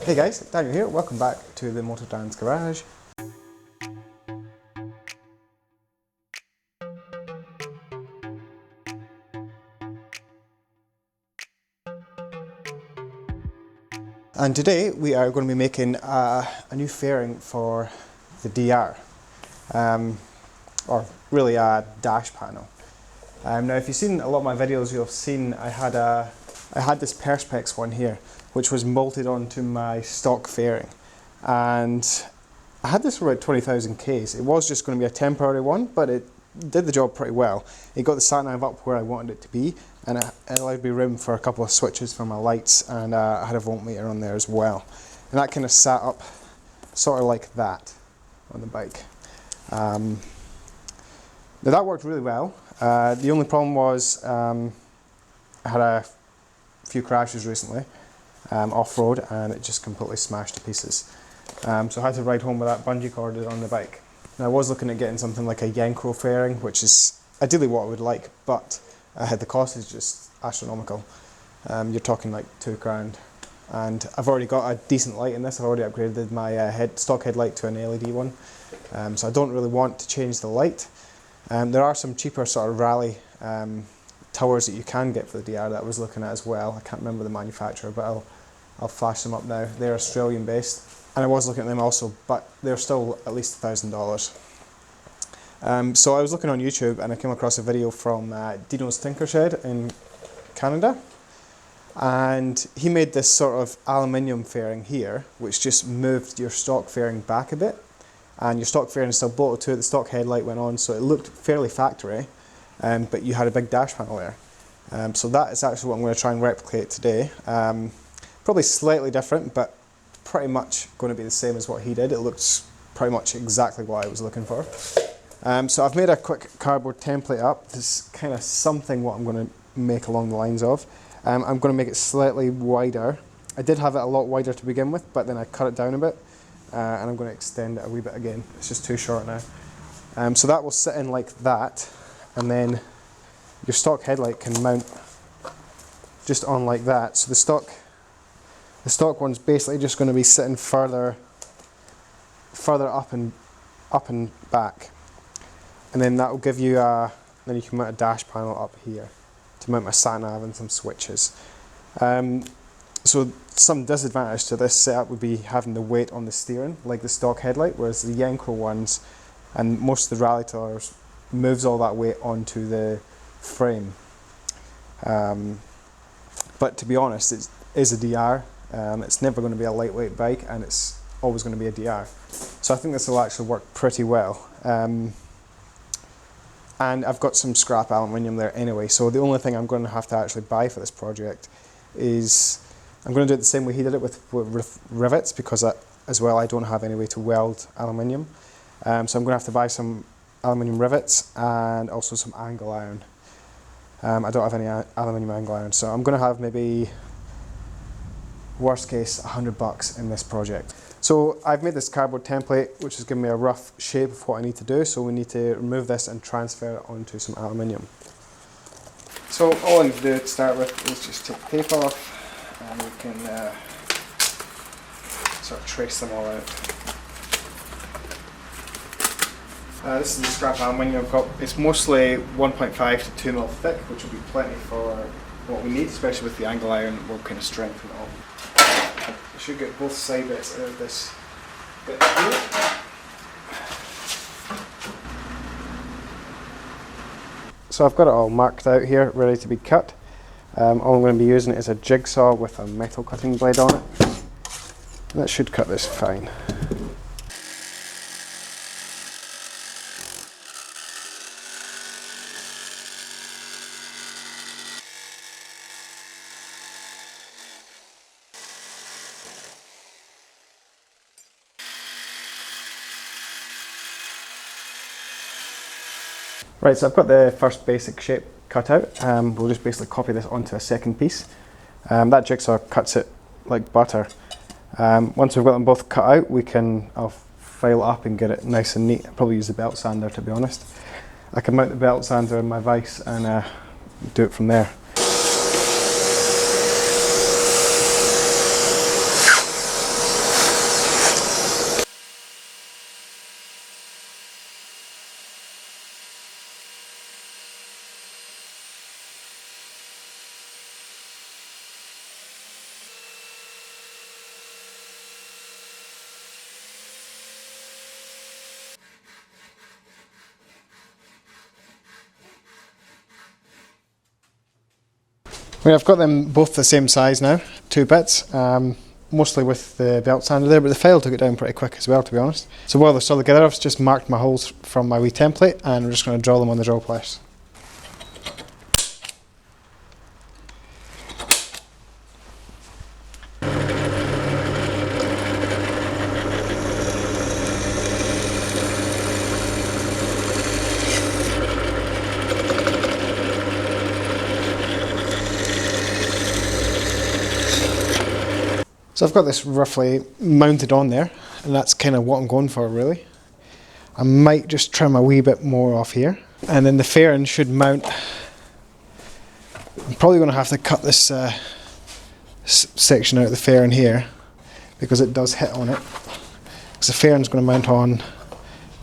Hey guys, Daniel here, welcome back to the Motor Dan's Garage. And today we are going to be making a new fairing for the DR, or really a dash panel. Now if you've seen a lot of my videos, you'll have seen I had this Perspex one here, which was bolted onto my stock fairing. And I had this for about 20,000 Ks. It was just going to be a temporary one, but it did the job pretty well. It got the sat nav up where I wanted it to be, and it allowed me room for a couple of switches for my lights, and I had a voltmeter on there as well. And that kind of sat up sort of like that on the bike. Now that worked really well. The only problem was I had a few crashes recently off-road, and it just completely smashed to pieces. So I had to ride home with that bungee cord on the bike. Now I was looking at getting something like a Yankro fairing, which is ideally what I would like, but the cost is just astronomical. You're talking like £2 grand. And I've already got a decent light in this. I've already upgraded my stock headlight to an LED one. So I don't really want to change the light. There are some cheaper sort of rally towers that you can get for the DR that I was looking at as well. I can't remember the manufacturer, but I'll flash them up now. They're Australian based. And I was looking at them also, but they're still at least $1,000. So I was looking on YouTube and I came across a video from Dino's Tinker Shed in Canada. And he made this sort of aluminium fairing here, which just moved your stock fairing back a bit. And your stock fairing is still bolted to it, the stock headlight went on, so it looked fairly factory, but you had a big dash panel there. So that is actually what I'm going to try and replicate today. Probably slightly different, but pretty much going to be the same as what he did. It looks pretty much exactly what I was looking for. So I've made a quick cardboard template up. This is kind of something what I'm going to make along the lines of. I'm going to make it slightly wider. I did have it a lot wider to begin with, but then I cut it down a bit, and I'm going to extend it a wee bit again. It's just too short now. So that will sit in like that, and then your stock headlight can mount just on like that. So the stock one's basically just going to be sitting further up and back, and then that will give you then you can mount a dash panel up here to mount my sat nav and some switches. So some disadvantage to this setup would be having the weight on the steering like the stock headlight, whereas the Yankro ones and most of the rally towers moves all that weight onto the frame. But to be honest, it is a DR. It's never going to be a lightweight bike, and it's always going to be a DR. So I think this will actually work pretty well. And I've got some scrap aluminium there anyway, so the only thing I'm going to have to actually buy for this project is, I'm going to do it the same way he did it with rivets, because as well I don't have any way to weld aluminium. So I'm going to have to buy some aluminium rivets and also some angle iron. I don't have any aluminium angle iron, so I'm going to have maybe, worst case, $100 in this project. So I've made this cardboard template, which has given me a rough shape of what I need to do, so we need to remove this and transfer it onto some aluminium. So all I need to do to start with is just take the tape off, and we can sort of trace them all out. This is the scrap aluminium I've got. It's mostly 1.5 to 2 mil thick, which will be plenty for what we need, especially with the angle iron. Will kind of strengthen it all. I should get both side bits out of this bit here. So I've got it all marked out here, ready to be cut. All I'm going to be using is a jigsaw with a metal cutting blade on it. And that should cut this fine. Right, so I've got the first basic shape cut out. We'll just basically copy this onto a second piece. That jigsaw cuts it like butter. Once we've got them both cut out, I'll file it up and get it nice and neat. I'll probably use the belt sander, to be honest. I can mount the belt sander in my vise and do it from there. mean, I've got them both the same size now, 2 bits, mostly with the belt sander there, but the file took it down pretty quick as well, to be honest. So while they're still together, I've just marked my holes from my wee template, and I'm just going to drill them on the drill press. So I've got this roughly mounted on there, and that's kind of what I'm going for really. I might just trim a wee bit more off here, and then the fairing should mount. I'm probably going to have to cut this section out of the fairing here, because it does hit on it. Because the fairing's going to mount on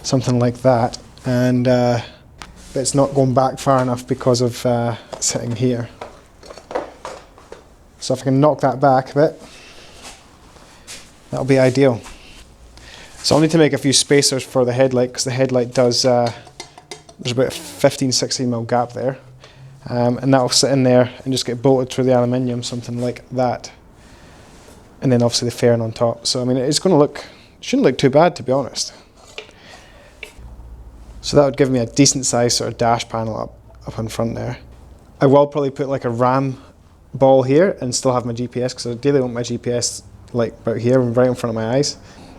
something like that, and but it's not going back far enough because of sitting here. So if I can knock that back a bit, that'll be ideal. So I'll need to make a few spacers for the headlight, because the headlight does, there's about a 15-16mm gap there, and that'll sit in there and just get bolted through the aluminium, something like that, and then obviously the fairing on top. So I mean, it's going to look, shouldn't look too bad, to be honest. So that would give me a decent size sort of dash panel up in front there. I will probably put like a RAM ball here and still have my GPS, because I ideally want my GPS like about here, right in front of my eyes.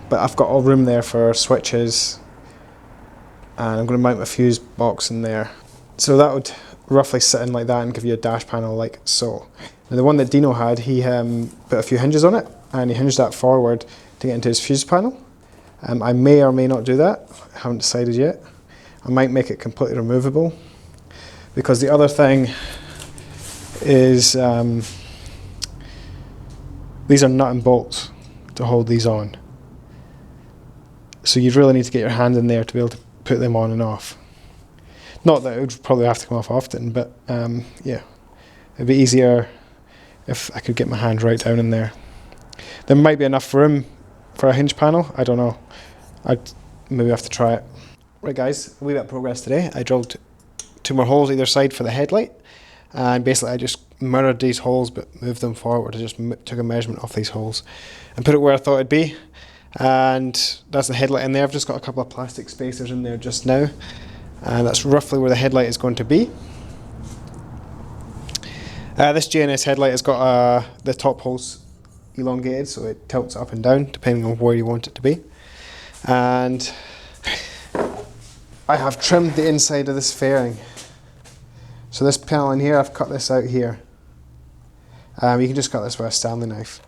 But I've got all room there for switches, and I'm going to mount my fuse box in there. So that would roughly sit in like that and give you a dash panel like so. Now the one that Dino had, he put a few hinges on it, and he hinged that forward to get into his fuse panel. I may or may not do that, I haven't decided yet. I might make it completely removable, because the other thing is these are nut and bolts to hold these on. So you'd really need to get your hand in there to be able to put them on and off. Not that it would probably have to come off often, but yeah, it'd be easier if I could get my hand right down in there. There might be enough room for a hinge panel, I don't know. I'd maybe have to try it. Right guys, a wee bit of progress today. I drilled 2 more holes either side for the headlight, and basically I just mirrored these holes but moved them forward. I just took a measurement off these holes and put it where I thought it'd be, and that's the headlight in there. I've just got a couple of plastic spacers in there just now, and that's roughly where the headlight is going to be. This JNS headlight has got the top holes elongated, so it tilts up and down depending on where you want it to be. And I have trimmed the inside of this fairing. So this panel in here, I've cut this out here. You can just cut this with a Stanley knife.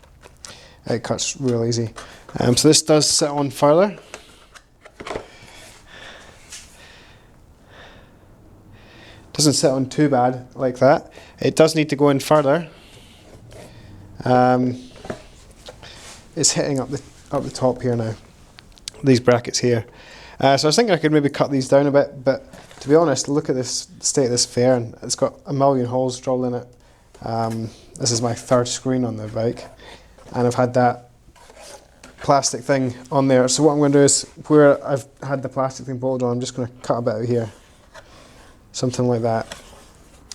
It cuts real easy. So this does sit on further. Doesn't sit on too bad like that. It does need to go in further. It's hitting up the top here now. These brackets here. So I was thinking I could maybe cut these down a bit, but to be honest, look at this state of this fairing. It's got a million holes drilled in it. This is my 3rd screen on the bike, and I've had that plastic thing on there. So what I'm going to do is, where I've had the plastic thing bolted on, I'm just going to cut a bit out here, something like that,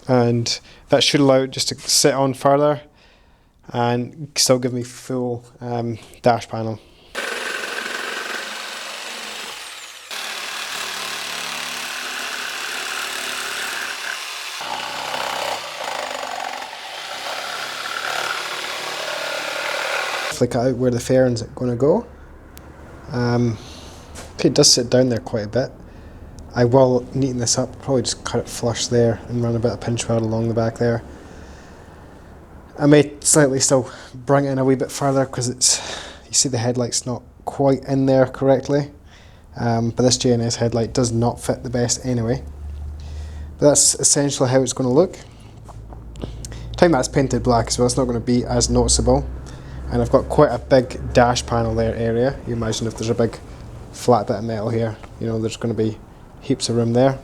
and that should allow it just to sit on further and still give me full dash panel. Cut out where the fairing's going to go. It does sit down there quite a bit. I will neaten this up, probably just cut it flush there and run a bit of pinch weld along the back there. I may slightly still bring it in a wee bit further, because it's, you see the headlight's not quite in there correctly, but this JNS headlight does not fit the best anyway. But that's essentially how it's going to look. Time that's painted black as well, it's not going to be as noticeable. And I've got quite a big dash panel there area. You imagine if there's a big flat bit of metal here, you know, there's going to be heaps of room there.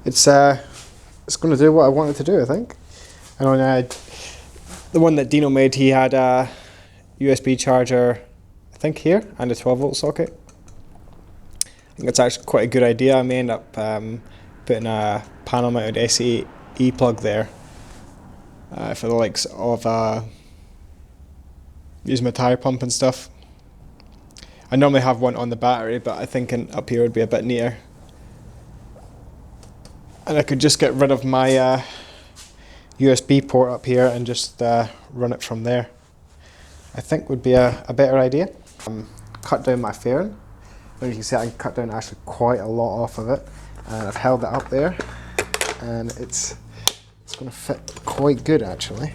It's going to do what I want it to do, I think. And on the one that Dino made, he had a USB charger, I think here, and a 12-volt socket. I think that's actually quite a good idea. I may end up putting a panel mounted SE plug there, for the likes of using my tyre pump and stuff. I normally have one on the battery, but I think up here would be a bit neater. And I could just get rid of my USB port up here and just run it from there. I think would be a better idea. Cut down my fairing. As you can see, I can cut down actually quite a lot off of it, and I've held it up there, and it's going to fit quite good actually.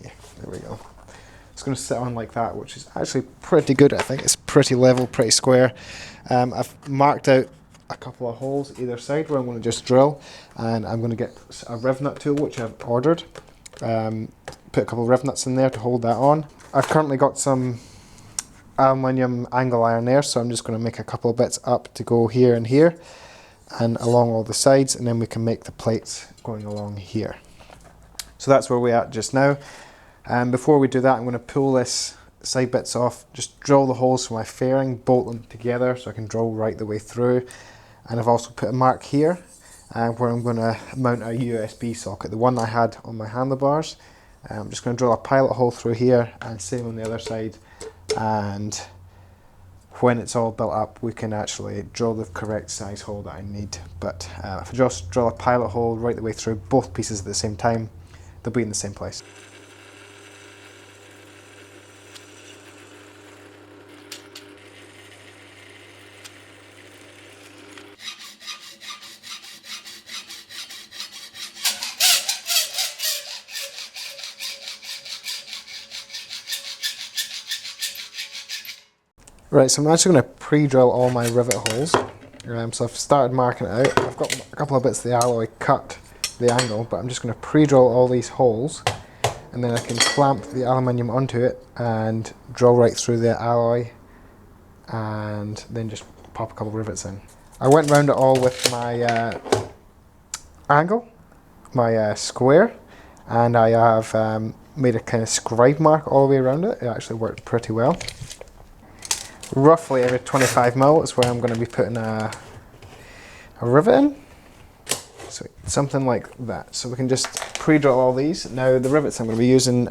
Yeah, there we go. It's going to sit on like that, which is actually pretty good. I think it's pretty level, pretty square. I've marked out a couple of holes either side where I'm going to just drill, and I'm going to get a riv nut tool which I've ordered. Put a couple of riv nuts in there to hold that on. I've currently got some aluminium angle iron there, so I'm just going to make a couple of bits up to go here and here and along all the sides, and then we can make the plates going along here. So that's where we're at just now. And before we do that, I'm going to pull this side bits off, just drill the holes for my fairing, bolt them together so I can drill right the way through. And I've also put a mark here where I'm going to mount a USB socket, the one I had on my handlebars. I'm just going to drill a pilot hole through here, and same on the other side. And when it's all built up, we can actually drill the correct size hole that I need. But if I just drill a pilot hole right the way through both pieces at the same time, they'll be in the same place. Right, so I'm actually going to pre-drill all my rivet holes. So I've started marking it out. I've got a couple of bits of the alloy cut the angle, but I'm just going to pre-drill all these holes, and then I can clamp the aluminium onto it and drill right through the alloy, and then just pop a couple of rivets in. I went round it all with my angle, my square, and I have made a kind of scribe mark all the way around it. It actually worked pretty well. Roughly every 25mm is where I'm going to be putting a rivet in. So something like that. So we can just pre-drill all these. Now the rivets I'm going to be using,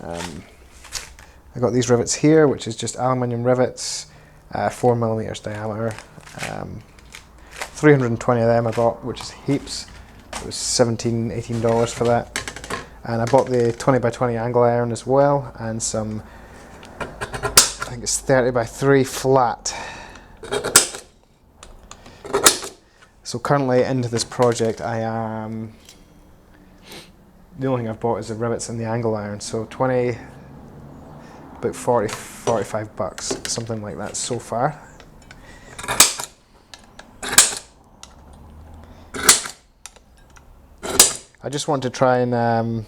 I got these rivets here, which is just aluminium rivets, 4mm diameter. 320 of them I bought, which is heaps. It was $17, $18 for that. And I bought the 20x20 angle iron as well, and some, I think it's 30x3 flat. So currently into this project I am, the only thing I've bought is the rivets and the angle iron, so about 40, 45 bucks, something like that so far. I just want to try and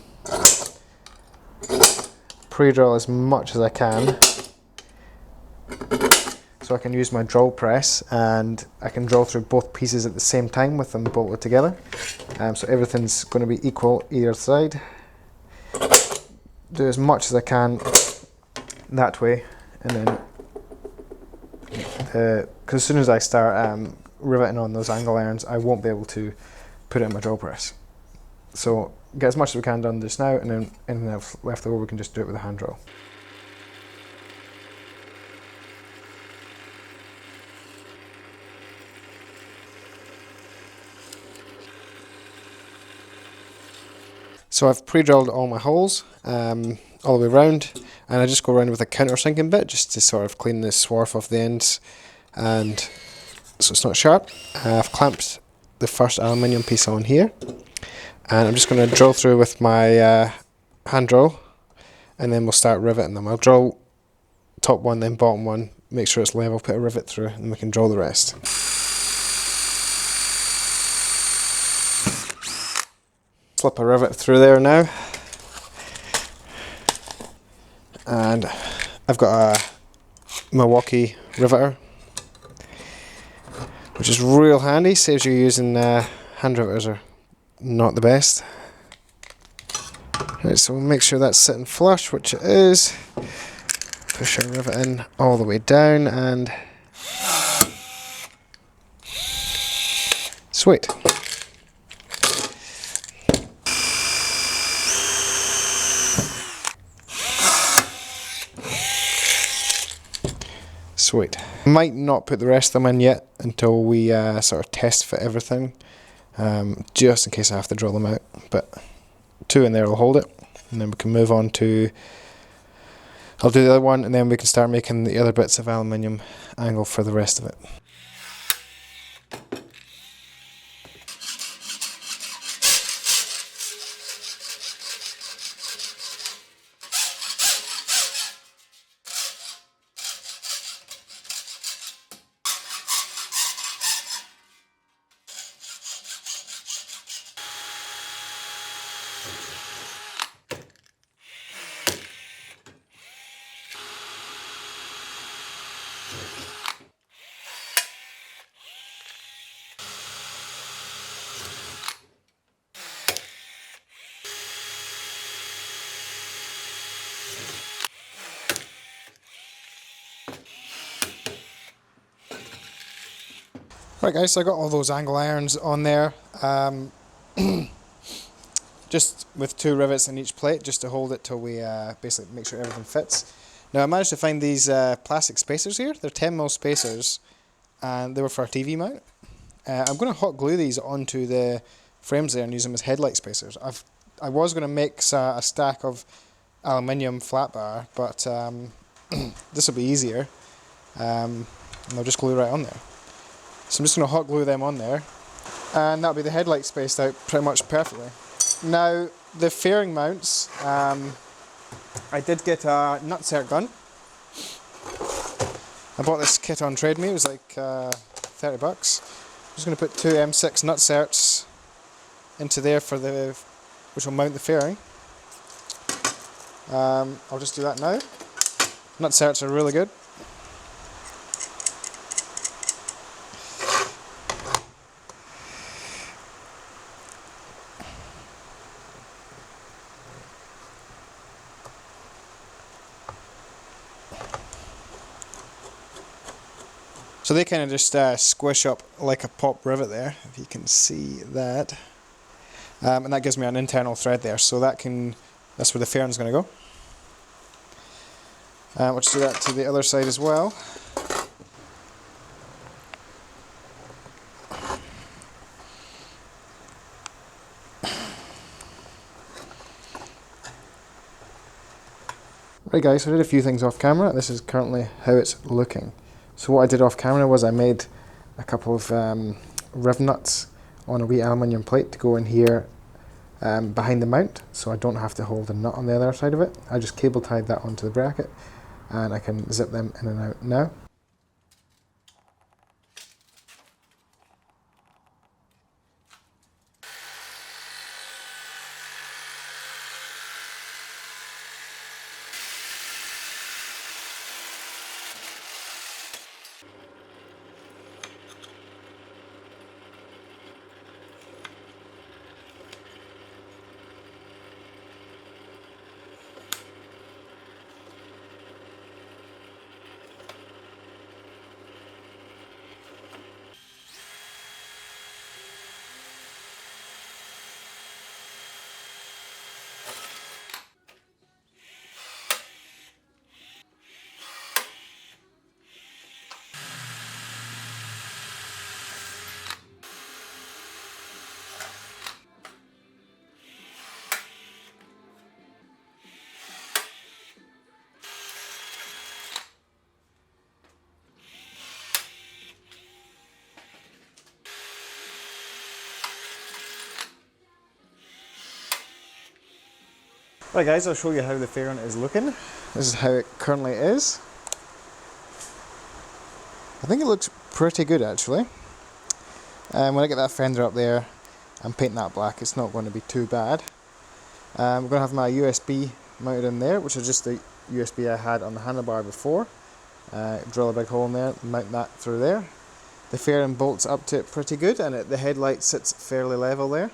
pre-drill as much as I can, so I can use my drill press and I can drill through both pieces at the same time with them bolted together. So everything's going to be equal either side. Do as much as I can that way, and then because as soon as I start riveting on those angle irons, I won't be able to put it in my drill press. So get as much as we can done just now, and then anything else left over we can just do it with a hand drill. So I've pre-drilled all my holes all the way around, and I just go around with a countersinking bit just to sort of clean the swarf off the ends, and so it's not sharp. I've clamped the first aluminium piece on here, and I'm just going to drill through with my hand drill, and then we'll start riveting them. I'll drill top one, then bottom one, make sure it's level, put a rivet through, and we can drill the rest. Slip a rivet through there now, and I've got a Milwaukee riveter, which is real handy, saves you using hand riveters are not the best. Right, so we'll make sure that's sitting flush, which it is. Push our rivet in all the way down, and Sweet. Sweet. Might not put the rest of them in yet until we sort of test fit everything, just in case I have to drill them out. But 2 in there will hold it, and then we can move on to, I'll do the other one, and then we can start making the other bits of aluminium angle for the rest of it. Right guys, so I got all those angle irons on there, just with 2 rivets in each plate, just to hold it till we basically make sure everything fits. Now I managed to find these plastic spacers here. They're 10mm spacers, and they were for a TV mount. I'm going to hot glue these onto the frames there and use them as headlight spacers. I was going to make a stack of aluminium flat bar, but this will be easier, and I'll just glue right on there. So I'm just going to hot glue them on there, and that'll be the headlight spaced out pretty much perfectly. Now the fairing mounts, I did get a nutsert gun. I bought this kit on Trade Me, it was like 30 bucks. I'm just going to put 2 M6 nutserts into there which will mount the fairing. I'll just do that now. Nutserts are really good. So they kind of just squish up like a pop rivet there, if you can see that. And that gives me an internal thread there, so that's where the fairing's going to go. We'll just do that to the other side as well. Right guys, so I did a few things off camera. This is currently how it's looking. So what I did off camera was I made a couple of riv nuts on a wee aluminium plate to go in here behind the mount, so I don't have to hold a nut on the other side of it. I just cable tied that onto the bracket, and I can zip them in and out now. Right guys, I'll show you how the fairing is looking. This is how it currently is. I think it looks pretty good actually. When I get that fender up there and paint that black, it's not going to be too bad. I'm going to have my USB mounted in there, which is just the USB I had on the handlebar before. Drill a big hole in there, mount that through there. The fairing bolts up to it pretty good, and the headlight sits fairly level there.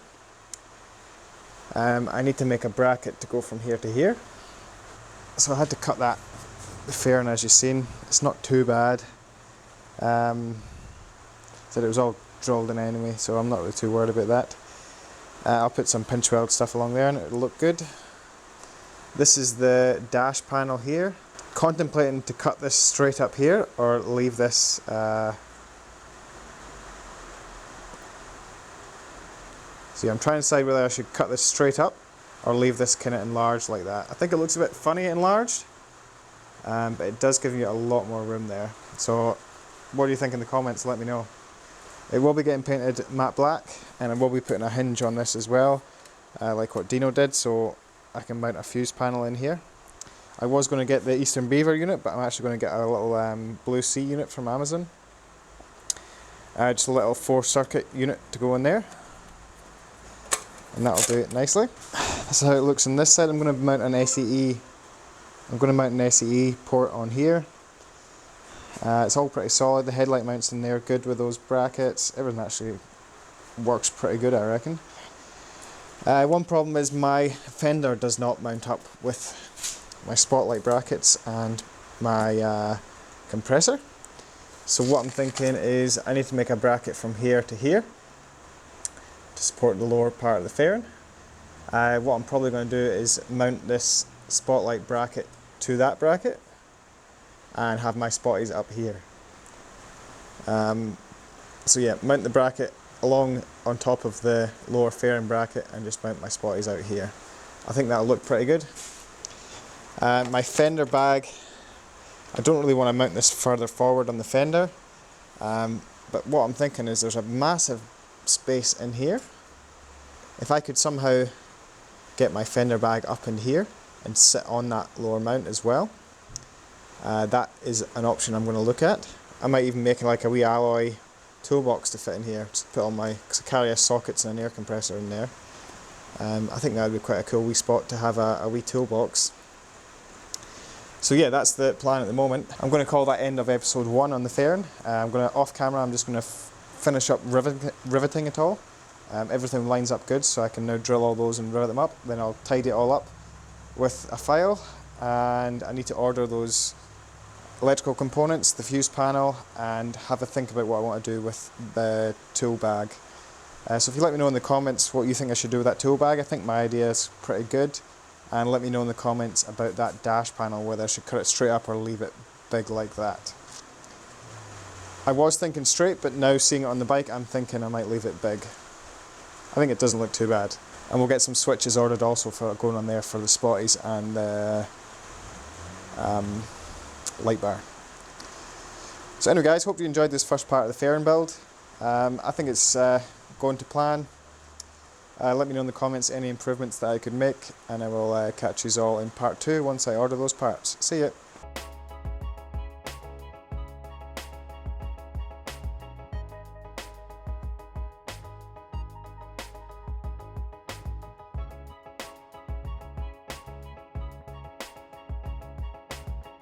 I need to make a bracket to go from here to here, so I had to cut the fairing as you've seen. It's not too bad. Said it was all drilled in anyway, so I'm not really too worried about that. I'll put some pinch weld stuff along there and it'll look good. This is the dash panel here. Contemplating to cut this straight up here or leave this see, I'm trying to decide whether I should cut this straight up or leave this kind of enlarged like that. I think it looks a bit funny enlarged, but it does give you a lot more room there. So what do you think in the comments? Let me know. It will be getting painted matte black, and I will be putting a hinge on this as well, like what Dino did, so I can mount a fuse panel in here. I was going to get the Eastern Beaver unit, but I'm actually going to get a little Blue Sea unit from Amazon. Just a little 4-circuit unit to go in there. And that'll do it nicely. That's how it looks on this side. I'm going to mount an SEE. I'm going to mount an SEE port on here. It's all pretty solid. The headlight mounts in there good with those brackets. Everything actually works pretty good, I reckon. One problem is my fender does not mount up with my spotlight brackets and my compressor. So what I'm thinking is I need to make a bracket from here to here to support the lower part of the fairing. What I'm probably going to do is mount this spotlight bracket to that bracket and have my spotties up here. So yeah, mount the bracket along on top of the lower fairing bracket and just mount my spotties out here. I think that'll look pretty good. My fender bag, I don't really want to mount this further forward on the fender, but what I'm thinking is there's a massive space in here. If I could somehow get my fender bag up in here and sit on that lower mount as well, that is an option I'm going to look at. I might even make like a wee alloy toolbox to fit in here, just put on my, because I carry a sockets and an air compressor in there. I think that would be quite a cool wee spot to have a wee toolbox. So yeah, that's the plan at the moment. I'm going to call that end of episode 1 on the fairing. I'm going to, off camera, I'm just going to finish up riveting it all. Everything lines up good, so I can now drill all those and rivet them up. Then I'll tidy it all up with a file, and I need to order those electrical components, the fuse panel, and have a think about what I want to do with the tool bag. So if you let me know in the comments what you think I should do with that tool bag, I think my idea is pretty good. And let me know in the comments about that dash panel, whether I should cut it straight up or leave it big like that. I was thinking straight, but now seeing it on the bike, I'm thinking I might leave it big. I think it doesn't look too bad. And we'll get some switches ordered also for going on there for the spotties and the light bar. So anyway guys, hope you enjoyed this first part of the fairing build. I think it's going to plan. Let me know in the comments any improvements that I could make, and I will catch you all in part 2 once I order those parts. See ya!